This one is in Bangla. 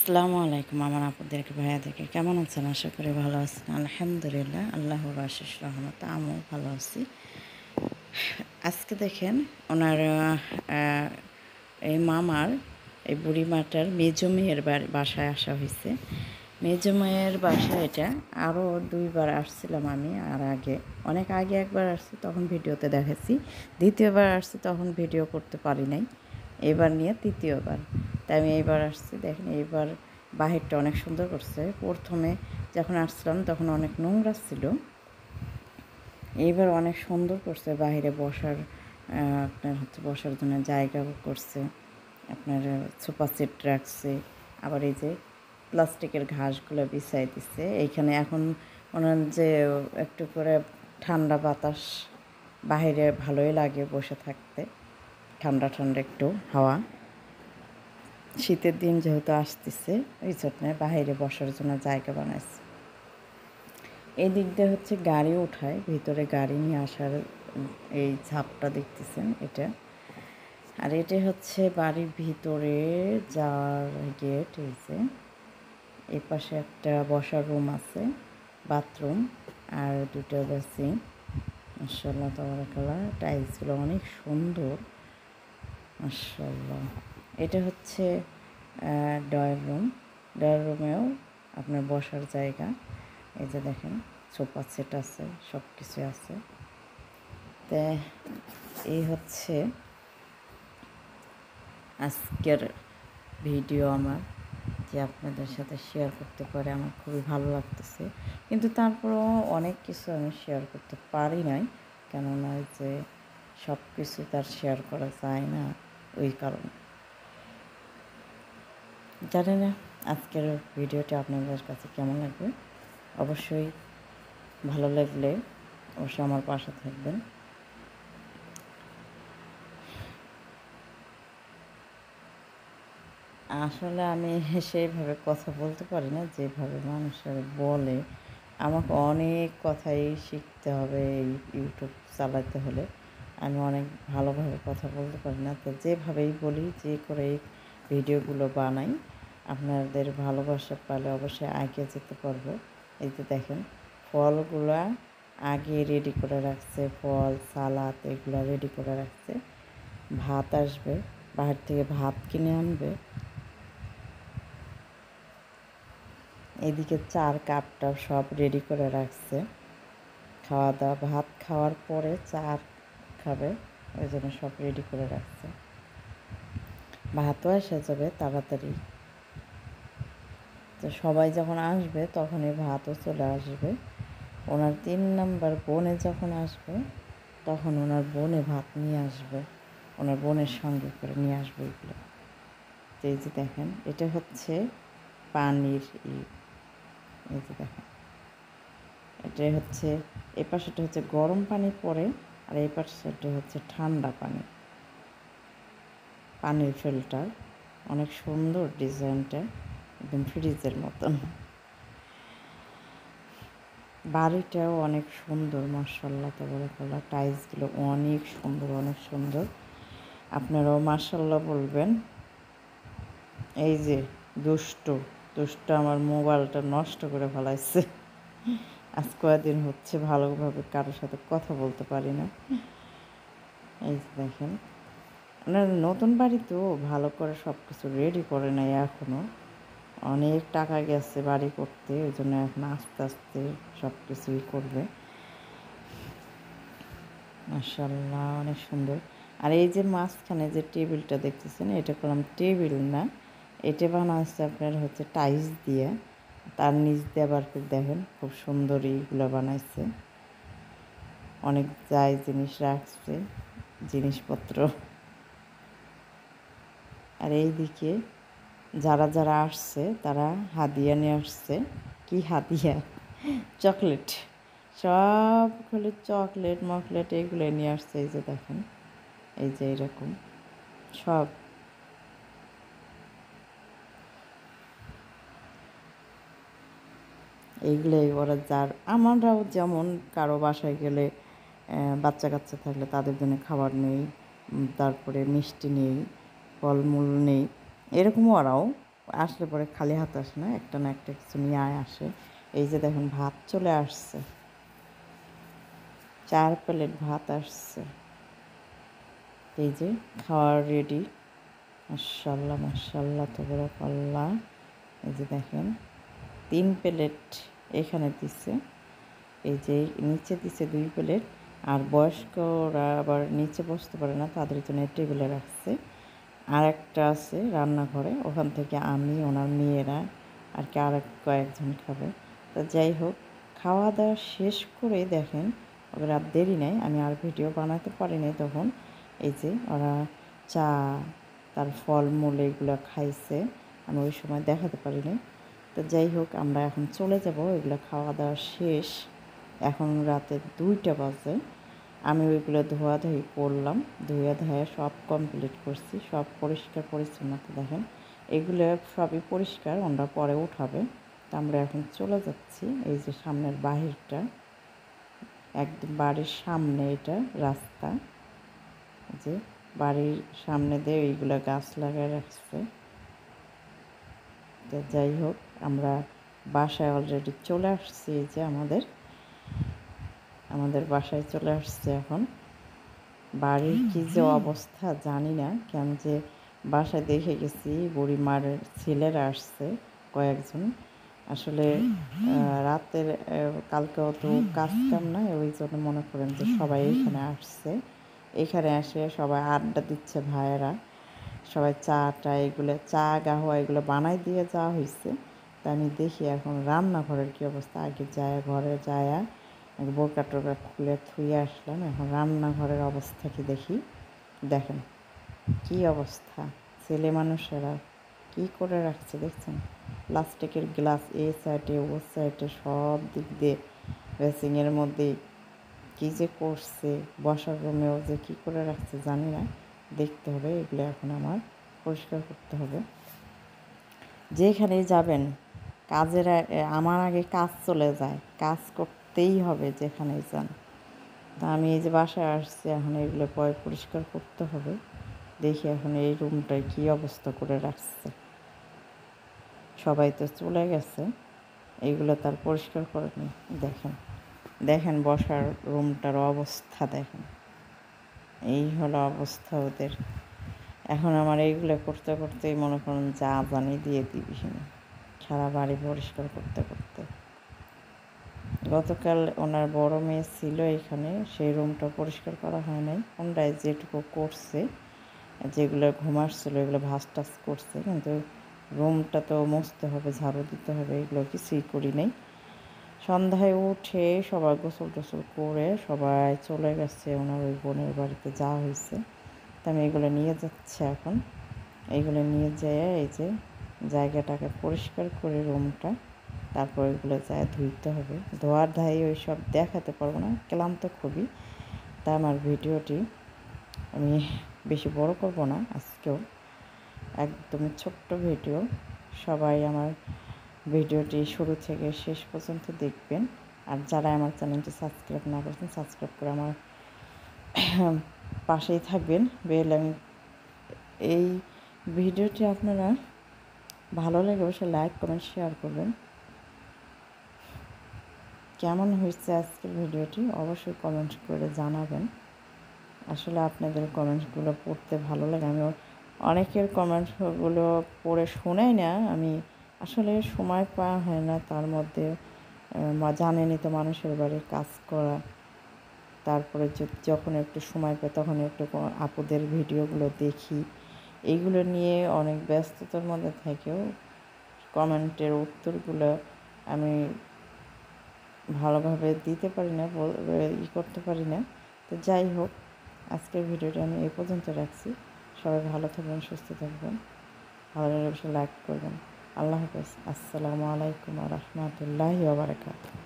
আসসালামু আলাইকুম আমার আপুদেরকে ভাইয়াদেরকে কেমন আছেন? আশা করি ভালো আছেন। আলহামদুলিল্লাহ আল্লাহর আশিস রহমতে আমিও ভালো আছি। আজকে দেখেন ওনার এই মামার এই বুড়ি মাটার মেজো মেয়ের বাসায় আসা হয়েছে। মেজো মেয়ের বাসায় এটা আরও দুইবার আসছিলাম আমি, আর আগে অনেক আগে একবার আসছি, তখন ভিডিওতে দেখেছি। দ্বিতীয়বার আসছি তখন ভিডিও করতে পারি নাই, এবার নিয়ে তৃতীয়বার। তাই আমি এইবার আসছি। দেখেন এইবার বাহিরটা অনেক সুন্দর করছে। প্রথমে যখন আসছিলাম তখন অনেক নোংরা ছিল, এইবার অনেক সুন্দর করছে। বাহিরে বসার আপনার বসার জন্য জায়গা করছে, আপনার সোফা সেট রাখছে, আবার এই যে প্লাস্টিকের ঘাসগুলো বিছাই দিচ্ছে এইখানে। এখন ওনার যে একটু করে ঠান্ডা বাতাস বাহিরে ভালোই লাগে বসে থাকতে, ঠান্ডা ঠান্ডা একটু হাওয়া। শীতের দিন যেহেতু আসতেছে এই জন্য বাহিরে বসার জন্য জায়গা বানাইছে। এই দিক দিয়ে হচ্ছে গাড়ি উঠায়, ভিতরে গাড়ি নিয়ে আসার এই ঝাপটা দেখতেছেন এটা। আর এটা হচ্ছে বাড়ির ভিতরে যাওয়ার গেট। এই যে এই পাশে একটা বসার রুম আছে, বাথরুম আর দুটো বেসিন। মাশাআল্লাহ তাবারাকাল্লাহ, টাইলসগুলো অনেক সুন্দর মাশাআল্লাহ। এটা হচ্ছে ড্রয়িং রুম। ড্রয়িং রুমেও আপনার বসার জায়গা। এই যে দেখেন সোফা সেট আছে, সব কিছু আছে। তো এই হচ্ছে আজকের ভিডিও আমার, যে আপনাদের সাথে শেয়ার করতে পারে আমার খুবই ভালো লাগতেছে। কিন্তু তারপরেও অনেক কিছু আমি শেয়ার করতে পারি নাই, কেননা যে সব কিছু তার শেয়ার করা যায় না, ওই কারণে। জানি না আজকের ভিডিওটা আপনাদের কাছে কেমন লাগবে। অবশ্যই ভালো লাগলে অবশ্যই আমার পাশে থাকবেন। আসলে আমি সেইভাবে কথা বলতে পারি না যেভাবে মানুষের বলে। আমাকে অনেক কথাই শিখতে হবে এই ইউটিউব চালাতে হলে। আমি অনেক ভালোভাবে কথা বলতে পারি না, তো যেভাবেই বলি, যে করে এই ভিডিওগুলো বানাই, আপনাদের ভালোবাসা পেলে অবশ্যই আগে যেতে পারবো। এই যে দেখেন ফলগুলা আগে রেডি করে রাখছে, ফল সালাদ এগুলো রেডি করে রাখছে। ভাত আসবে, বাহির থেকে ভাত কিনে আনবে। এদিকে চার কাপটা সব রেডি করে রাখছে। খাওয়া দাওয়া, ভাত খাওয়ার পরে চার খাবে, ওই জন্য সব রেডি করে রাখছে। ভাতও এসে যাবে তাড়াতাড়ি, তো সবাই যখন আসবে তখনই ভাতও চলে আসবে। ওনার 3 নাম্বার বোনে যখন আসবে তখন ওনার বোনে ভাত নিয়ে আসবে, ওনার বোনের সঙ্গে করে নিয়ে আসবে এগুলো। তো এই যে দেখেন এটা হচ্ছে পানির এই যে দেখেন এটা হচ্ছে, এই পাশেটা হচ্ছে গরম পানি পড়ে, আর এই পাশেটা হচ্ছে ঠান্ডা পানি, পানির ফিল্টার। অনেক সুন্দর ডিজাইনটা, একদম ফ্রিজের মতন। বাড়িটাও অনেক সুন্দর মাশাআল্লাহ তাবারাকাল্লাহ, টাইলসগুলো অনেক সুন্দর, অনেক সুন্দর। আপনারাও মাশাআল্লাহ বলবেন। এই যে দুষ্টু দুষ্টু আমার মোবাইলটা নষ্ট করে ফেলাইছে। আজ কয়েকদিন হচ্ছে ভালোভাবে কারোর সাথে কথা বলতে পারি না। এই যে দেখেন আপনার নতুন বাড়ি তো ভালো করে সব কিছু রেডি করে নেয়, এখনও অনেক টাকা গেছে বাড়ি করতে, ওই জন্য এখন আস্তে আস্তে সব কিছুই করবে। মাশাআল্লাহ অনেক সুন্দর। আর এই যে মাঝখানে যে টেবিলটা দেখতেছেন, এটা করলাম টেবিল না, এটা বানাচ্ছে আপনার হচ্ছে টাইলস দিয়ে। তার নিচ দিয়ে আবার দেখেন খুব সুন্দর এইগুলো বানাইছে, অনেক যাই জিনিস রাখছে, জিনিসপত্র। আর এইদিকে যারা যারা আসছে তারা হাদিয়া নিয়ে আসছে। কি হাদিয়া? চকলেট, সবগুলো চকলেট মকলেট এগুলো নিয়ে আসছে। এই যে দেখেন, এই যে এরকম সব। এইগুলোই ওরা, যার আমরাও যেমন কারো বাসায় গেলে বাচ্চা কাচ্চা থাকলে তাদের জন্য খাবার নেই, তারপরে মিষ্টি নেই, ফলমূল নেই, এরকম ওরাও আসলে পরে খালি হাতে আসে না, একটা না একটা কিছু নিয়ে আসে। এই যে দেখুন ভাত চলে আসছে, 4 প্লেট ভাত আসছে। এই যে খাওয়ার রেডি। মাশাআল্লাহ মাশাআল্লাহ তাবারাকাল্লাহ। এই যে দেখেন 3 প্লেট এখানে দিছে। এই যে নিচে দিছে 2 প্লেট। আর বয়স্করা আবার নিচে বসতে পারে না, তাদের জন্য টেবিলে রাখছে। আর একটা আছে রান্নাঘরে, ওখান থেকে আমি, ওনার মেয়েরা আর কি আর কয়েকজন খাবে। তো যাই হোক, খাওয়া দাওয়া শেষ করে দেখেন ওদের আর দেরি নেই, আমি আর ভিডিও বানাতে পারি নাই তখন। এই যে ওরা চা, তার ফলমূল এগুলো খাইছে, আমি ওই সময় দেখাতে পারি নাই। তো যাই হোক, আমরা এখন চলে যাব, এগুলো খাওয়া দাওয়া শেষ। এখন রাতে 2টা বাজে। আমি ওইগুলো ধোয়াধুয়ি করলাম, ধুয়ে ধুয়ে সব কমপ্লিট করছি, সব পরিষ্কার পরিচ্ছন্নতা দেখেন। এগুলো সবই পরিষ্কার, ওরা পরে উঠাবে। তো আমরা এখন চলে যাচ্ছি। এই যে সামনের বাহিরটা, একদম বাড়ির সামনে এটা রাস্তা, যে বাড়ির সামনে দিয়ে এইগুলো গাছ লাগায় রাখছে। তো যাই হোক, আমরা বাসায় অলরেডি চলে আসছি। এই যে আমাদের বাসায় চলে আসছে। এখন বাড়ির কী যে অবস্থা জানি না, কেন যে বাসায় দেখে গেছি বুড়িমার ছেলেরা আসছে কয়েকজন। আসলে রাতের কালকেও তো কাজ কাম না, ওই জন্য মনে করেন যে সবাই এইখানে আসছে। এখানে এসে সবাই আড্ডা দিচ্ছে ভাইয়েরা, সবাই চা এগুলো চা গাহওয়া এগুলো বানাই দিয়ে যাওয়া হয়েছে। তা আমি দেখি এখন রান্নাঘরের কী অবস্থা। আগে যায় ঘরে যায় বোরকা টোরকা খুলে থুয়ে আসলাম, এখন রান্নাঘরের অবস্থা কি দেখি। দেখেন কি অবস্থা, ছেলে মানুষেরা কি করে রাখছে দেখছেন। প্লাস্টিকের গ্লাস এ সাইডে ও সাইডে সব দিক দিয়ে, বেসিংয়ের মধ্যে কী যে করছে, বসার রুমেও যে কী করে রাখছে জানি না, দেখতে হবে। এগুলো এখন আমার পরিষ্কার করতে হবে। যেখানেই যাবেন কাজের আমার আগে কাজ চলে যায়, কাজ করতেই হবে যেখানেই যান। তা আমি এই যে বাসায় আসছি, এখন এগুলো পরে পরিষ্কার করতে হবে। দেখি এখন এই রুমটায় কী অবস্থা করে রাখছে। সবাই তো চলে গেছে, এইগুলো তার পরিষ্কার করেনি। দেখেন দেখেন বসার রুমটার অবস্থা দেখেন, এই হলো অবস্থা ওদের। এখন আমার এইগুলো করতে করতেই মনে করুন যা জানি দিয়ে দিবি সারা বাড়ি পরিষ্কার করতে করতে। গতকাল ওনার বড় মেয়ে ছিল এখানে, সেই রুমটা পরিষ্কার করা হয় নাই। ওনারাই যেটুকু করছে, যেগুলো ঘুমাচ্ছিল এগুলো ভাস টাস করছে, কিন্তু রুমটা তো মুছতে হবে, ঝাড়ু দিতে হবে, এগুলো কিছুই করি নাই। সন্ধ্যায় উঠে সবাই গোসল টোসল করে সবাই চলে গেছে ওনার ওই বোনের বাড়িতে যাওয়া হয়েছে। তা আমি এগুলো নিয়ে যাচ্ছি এখন। এইগুলো নিয়ে যেয়ে এই যে জায়গাটাকে পরিষ্কার করে রুমটা, তারপর এগুলো যায় ধুইতে হবে। ধোয়ার ধাই ওই সব দেখাতে পারবো না, ক্লান্ত খুবই। তা আমার ভিডিওটি আমি বেশি বড় করব না আজকেও, একদমই ছোট্ট ভিডিও। সবাই আমার ভিডিওটি শুরু থেকে শেষ পর্যন্ত দেখবেন। আর যারা আমার চ্যানেলটি সাবস্ক্রাইব না করেছেন, সাবস্ক্রাইব করে আমার পাশেই থাকবেন। এই ভিডিওটি আপনারা ভালো লাগে অবশ্যই লাইক কমেন্ট শেয়ার করবেন। কেমন হয়েছে আজকের ভিডিওটি অবশ্যই কমেন্ট করে জানাবেন। আসলে আপনাদের কমেন্টসগুলো পড়তে ভালো লাগে। আমি অনেকের কমেন্টসগুলো পড়ে শোনাই না, আমি আসলে সময় পাওয়া হয় না। তার মধ্যে জানেনই তো মানুষের বাড়ি কাজ করা, তারপরে যখন একটু সময় পাই তখন একটু আপুদের ভিডিওগুলো দেখি। এইগুলো নিয়ে অনেক ব্যস্ততার মধ্যে থেকেও কমেন্টের উত্তরগুলো আমি ভালোভাবে দিতে পারি না, করতে পারি না। তো যাই হোক, আজকের ভিডিওটা আমি এই পর্যন্ত রাখছি। সবাই ভালো থাকবেন, সুস্থ থাকবেন, ভালো লাগলে অবশ্যই লাইক করবেন। আল্লাহ হাফেজ। আসসালামু আলাইকুম ওয়া রাহমাতুল্লাহি ওয়া বারাকাতুহু।